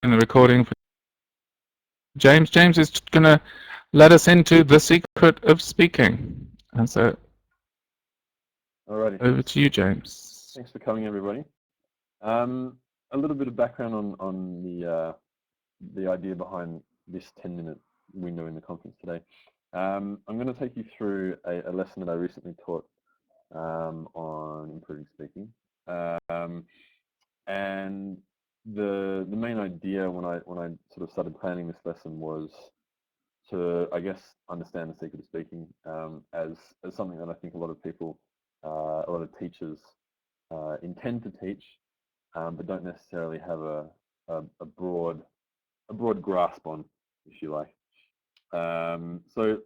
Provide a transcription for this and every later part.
the recording for James. James is going to let us into the secret of speaking. And so, Alrighty. over to you, James. Thanks for coming, everybody. A little bit of background on the idea behind this 10-minute window in the conference today. I'm going to take you through a lesson that I recently taught on improving speaking, and the main idea when I sort of started planning this lesson was to, I guess, understand the secret of speaking as something that I think a lot of people, a lot of teachers intend to teach, but don't necessarily have a broad grasp on, if you like. So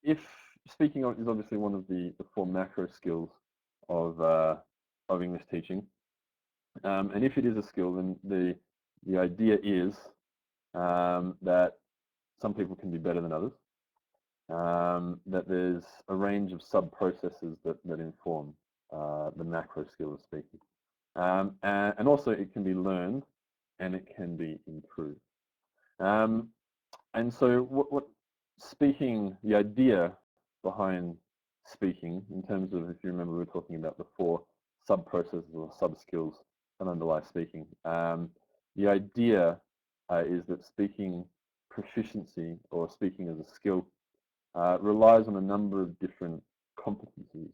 if speaking is obviously one of the 4 macro skills of English teaching, and if it is a skill, then the idea is that some people can be better than others, that there's a range of sub-processes that inform the macro skill of speaking. And also it can be learned and it can be improved. And so what speaking, the idea behind speaking, in terms of, if you remember, we were talking about the 4 sub-processes or sub-skills that underlie speaking. The idea is that speaking proficiency, or speaking as a skill, relies on a number of different competencies.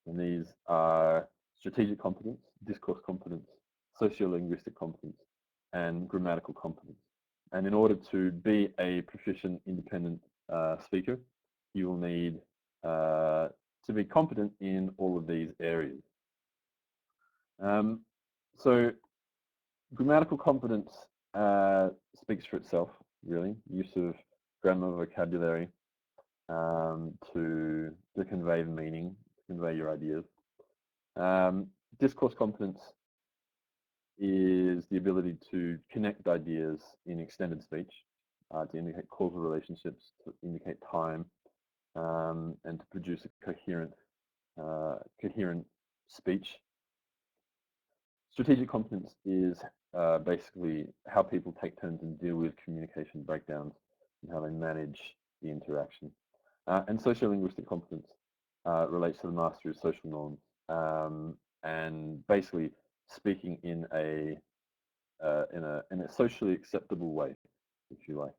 And these are strategic competence, discourse competence, sociolinguistic competence, and grammatical competence. And in order to be a proficient, independent speaker, you will need to be competent in all of these areas. So grammatical competence speaks for itself, really. Use of grammar, vocabulary to convey the meaning, to convey your ideas. Discourse competence is the ability to connect ideas in extended speech, to indicate causal relationships, to indicate time, and to produce a coherent speech. Strategic competence is basically how people take turns and deal with communication breakdowns and how they manage the interaction. And sociolinguistic competence relates to the mastery of social norms, and basically speaking in a socially acceptable way, if you like.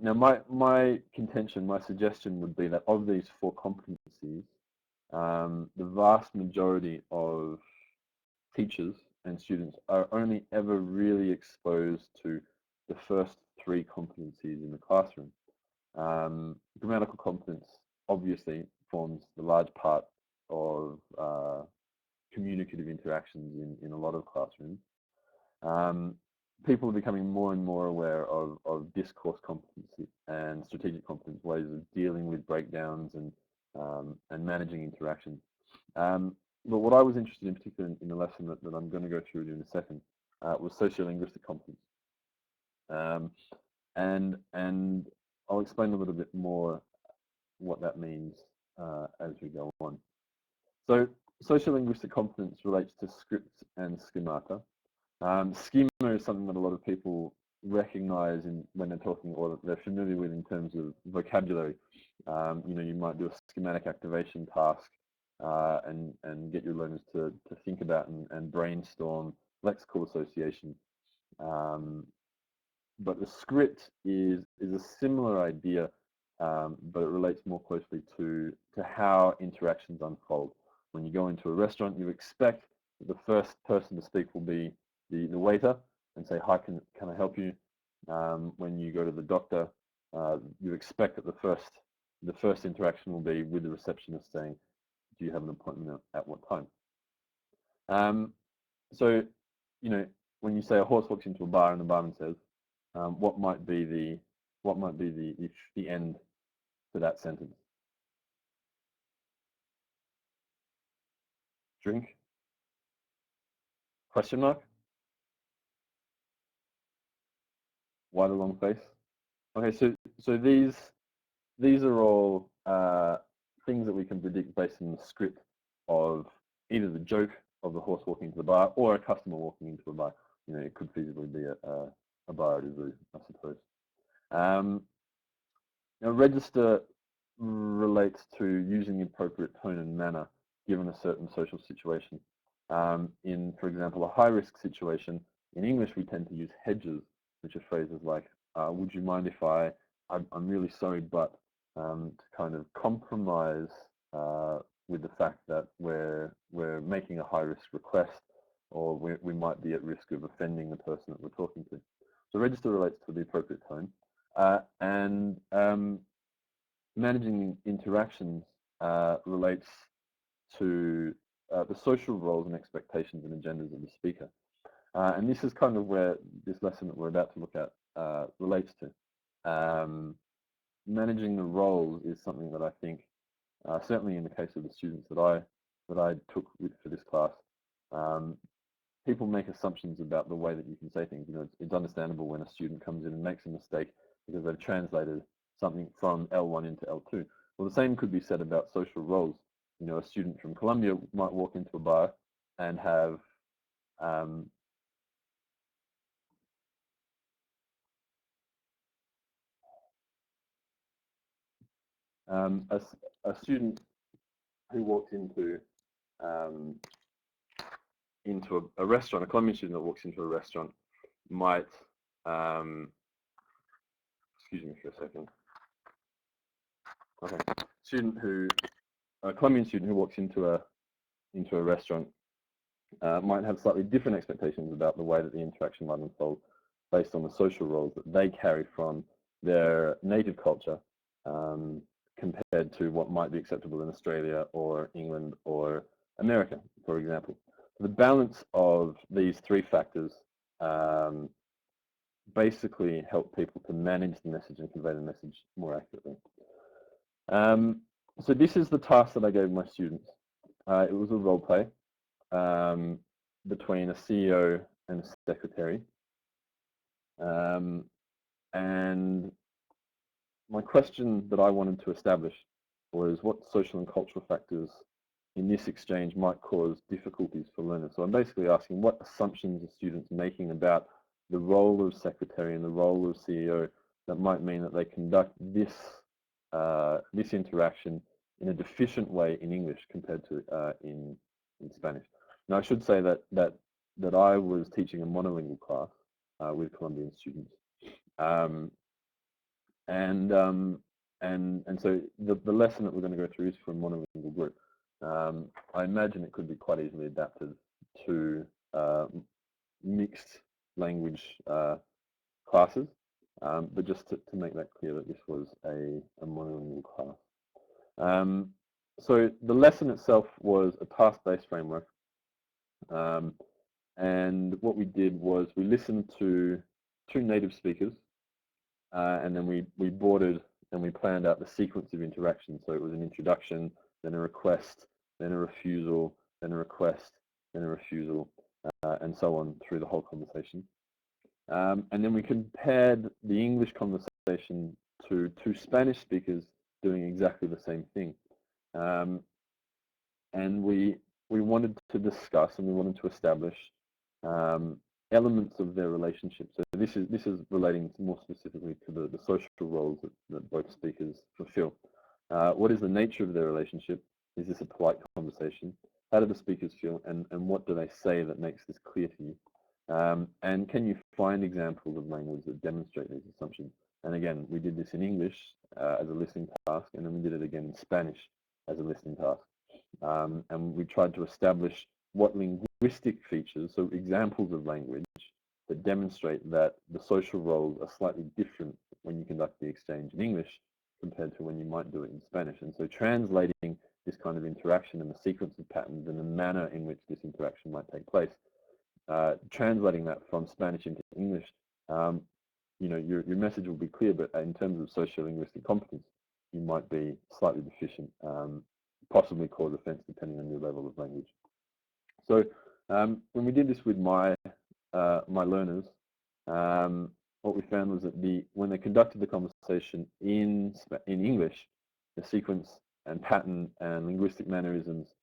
Now, my contention, my suggestion would be that of these 4 competencies, the vast majority of teachers and students are only ever really exposed to the first 3 competencies in the classroom. Grammatical competence obviously forms the large part of communicative interactions in a lot of classrooms. People are becoming more and more aware of discourse competency and strategic competence, ways of dealing with breakdowns and managing interaction. But what I was interested in particular in the lesson that I'm going to go through in a second was sociolinguistic competence. And I'll explain a little bit more what that means as we go on. So sociolinguistic competence relates to scripts and schemata. Schema is something that a lot of people recognize when they're talking, or they're familiar with in terms of vocabulary. You might do a schematic activation task and get your learners to think about and brainstorm lexical association. But the script is a similar idea, but it relates more closely to how interactions unfold. When you go into a restaurant, you expect that the first person to speak will be the waiter and say, "Hi, can I help you?" When you go to the doctor, you expect that the first interaction will be with the receptionist saying, "Do you have an appointment at what time?" So, when you say a horse walks into a bar and the barman says, what might be the end to that sentence? Drink? Question mark? Why the long face? Okay, so these are all things that we can predict based on the script of either the joke of the horse walking into the bar or a customer walking into a bar. it could feasibly be a bar at a zoo, I suppose. Register relates to using the appropriate tone and manner given a certain social situation. In, for example, a high-risk situation, in English we tend to use hedges, which are phrases like, would you mind if I'm really sorry, but to kind of compromise with the fact that we're making a high-risk request, or we might be at risk of offending the person that we're talking to. So register relates to the appropriate tone. And managing interactions relates to the social roles and expectations and agendas of the speaker. And this is kind of where this lesson that we're about to look at relates to. Managing the roles is something that I think, certainly in the case of the students that I took for this class, people make assumptions about the way that you can say things. It's understandable when a student comes in and makes a mistake because they've translated something from L1 into L2. Well, the same could be said about social roles. A student from Colombia might walk into a bar and have a student who walks into a restaurant, a Colombian student that walks into a restaurant might, excuse me for a second. Okay, a Colombian student who walks into a restaurant might have slightly different expectations about the way that the interaction might unfold based on the social roles that they carry from their native culture compared to what might be acceptable in Australia or England or America, for example. The balance of these three factors basically help people to manage the message and convey the message more accurately. So this is the task that I gave my students. It was a role play between a CEO and a secretary. And my question that I wanted to establish was what social and cultural factors in this exchange might cause difficulties for learners. So I'm basically asking what assumptions are students making about the role of secretary and the role of CEO that might mean that they conduct this interaction in a deficient way in English compared to in Spanish. Now I should say that I was teaching a monolingual class with Colombian students, and so the lesson that we're going to go through is for a monolingual group. I imagine it could be quite easily adapted to mixed language classes, but just to make that clear that this was a monolingual class. So the lesson itself was a task-based framework, and what we did was we listened to two native speakers, and then we boarded and we planned out the sequence of interactions. So it was an introduction, then a request, then a refusal, then a request, then a refusal, and so on through the whole conversation. And then we compared the English conversation to two Spanish speakers doing exactly the same thing. And we wanted to discuss and we wanted to establish elements of their relationship. So this is relating more specifically to the social roles that both speakers fulfill. What is the nature of their relationship? Is this a polite conversation? How do the speakers feel, and what do they say that makes this clear to you? And can you find examples of language that demonstrate these assumptions? And again, we did this in English as a listening task, and then we did it again in Spanish as a listening task. And we tried to establish what linguistic features, so examples of language, that demonstrate that the social roles are slightly different when you conduct the exchange in English compared to when you might do it in Spanish. And so translating this kind of interaction and the sequence of patterns and the manner in which this interaction might take place, translating that from Spanish into English, your message will be clear, but in terms of sociolinguistic competence, you might be slightly deficient, possibly cause offense depending on your level of language. So when we did this with my learners, what we found was that when they conducted the conversation in English, the sequence and pattern and linguistic mannerisms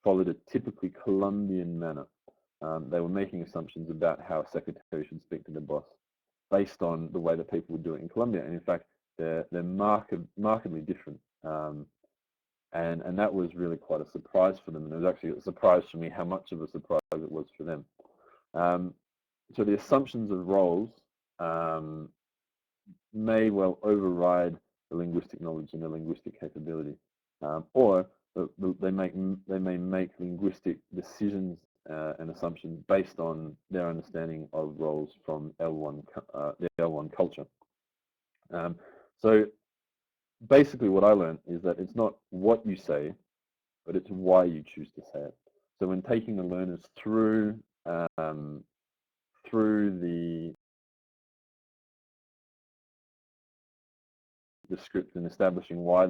followed a typically Colombian manner. they were making assumptions about how a secretary should speak to their boss based on the way that people would do it in Colombia. And in fact, they're markedly different. And that was really quite a surprise for them. And it was actually a surprise for me how much of a surprise it was for them. So the assumptions of roles may well override the linguistic knowledge and the linguistic capability, or they may make linguistic decisions and assumptions based on their understanding of roles from the L1 culture. So basically what I learned is that it's not what you say, but it's why you choose to say it. So when taking the learners through the script and establishing why